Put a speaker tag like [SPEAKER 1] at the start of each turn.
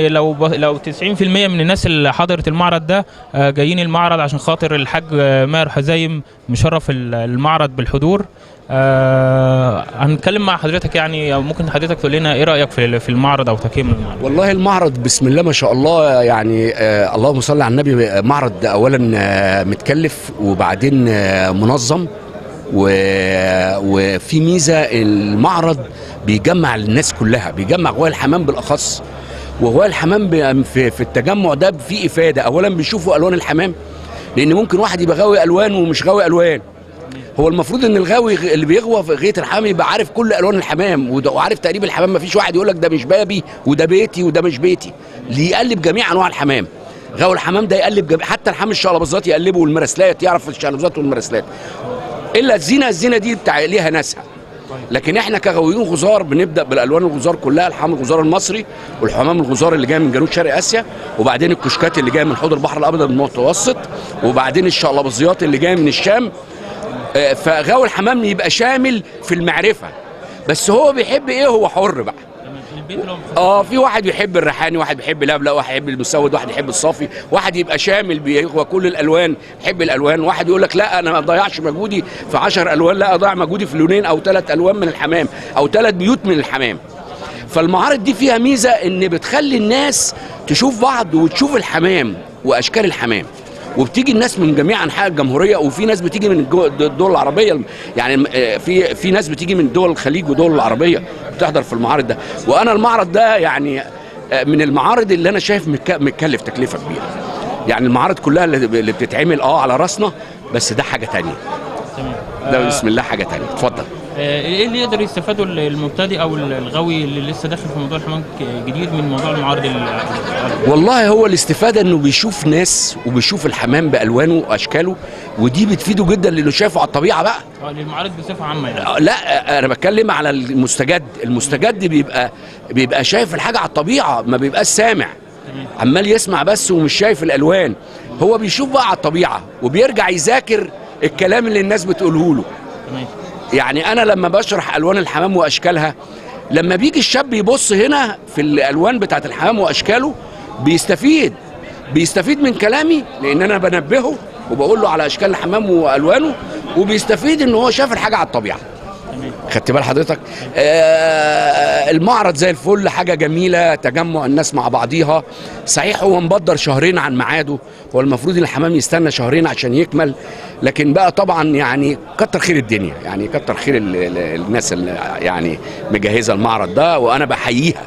[SPEAKER 1] لو 90% من الناس اللي حضرت المعرض ده جايين المعرض عشان خاطر الحاج ماهر حزايم مشرف المعرض بالحضور. هنتكلم مع حضرتك، يعني ممكن حضرتك تقول لنا ايه رايك في المعرض او تقييم المعرض؟
[SPEAKER 2] والله المعرض بسم الله ما شاء الله، يعني اللهم صل على النبي. معرض اولا متكلف وبعدين منظم، وفي ميزه المعرض بيجمع الناس كلها، بيجمع غواية الحمام بالاخص. وغواية الحمام في التجمع ده في افاده. اولا بيشوفوا الوان الحمام، لان ممكن واحد يبقى غاوي الوان ومش غاوي الوان. هو المفروض ان الغاوي اللي بيغوى في غايه الحمام يبقى عارف كل الوان الحمام وعارف تقريب الحمام. ما فيش واحد يقول لك ده مش بابي وده بيتي وده مش بيتي. اللي يقلب جميع انواع الحمام. غاوي الحمام ده يقلب حتى الحمام الشلبزات يقلبه، والمرسلات يعرف الشلبزات والمرسلات. الا الزينه دي بتاع ليها ناسها. لكن احنا كغاويين غزار بنبدا بالالوان الغزار كلها. الحمام الغزار المصري، والحمام الغزار اللي جاي من جنوب شرق اسيا، وبعدين الكشكات اللي جايه من حوض البحر الابيض المتوسط، وبعدين الشلبزيات اللي جايه من الشام. فغاوي الحمام يبقى شامل في المعرفه، بس هو بيحب ايه هو حر بقى. في واحد بيحب الريحاني، واحد بيحب الابلق، واحد يحب المسود، واحد يحب الصافي، واحد يبقى شامل بيغوى كل الالوان، يحب الالوان. واحد يقول لك لا انا ما اضيعش مجهودي في 10 الوان، لا اضيع مجهودي في لونين او 3 الوان من الحمام او 3 بيوت من الحمام. فالمعارض دي فيها ميزه ان بتخلي الناس تشوف بعض وتشوف الحمام واشكال الحمام. وبتيجي الناس من جميع انحاء الجمهوريه، وفي ناس بتيجي من الدول العربيه، يعني في ناس بتيجي من دول الخليج ودول العربيه بتحضر في المعارض ده. وانا المعرض ده يعني من المعارض اللي انا شايف متكلف تكلفه كبيره. يعني المعارض كلها اللي بتتعمل على راسنا، بس ده حاجه تانية.
[SPEAKER 1] تمام.
[SPEAKER 2] ده بسم الله حاجه تانية. اتفضل.
[SPEAKER 1] ايه اللي يقدر يستفادوا المبتدئ او الغاوي اللي لسه داخل في موضوع الحمام جديد من موضوع المعارض
[SPEAKER 2] والله هو الاستفاده انه بيشوف ناس وبيشوف الحمام بالوانه واشكاله، ودي بتفيده جدا لانه شايفه على الطبيعه بقى.
[SPEAKER 1] للمعارض بصفه عامه يعني.
[SPEAKER 2] لا انا بتكلم على المستجد بيبقى شايف الحاجه على الطبيعه، ما بيبقاش سامع عمال يسمع بس ومش شايف الالوان. هو بيشوف بقى على الطبيعه وبيرجع يذاكر الكلام اللي الناس بتقوله له. يعني انا لما بشرح الوان الحمام واشكالها، لما بيجي الشاب يبص هنا في الالوان بتاعت الحمام واشكاله بيستفيد من كلامي، لان انا بنبهه وبقول له على اشكال الحمام والوانه، وبيستفيد ان هو شاف الحاجه على الطبيعه. خدت بال حضرتك؟ المعرض زي الفل، حاجه جميله، تجمع الناس مع بعضيها. صحيح هو مبدر شهرين عن ميعاده، هو المفروض ان الحمام يستنى شهرين عشان يكمل، لكن بقى طبعا يعني كتر خير الدنيا، يعني كتر خير الناس اللي يعني مجهزه المعرض ده، وانا بحييها.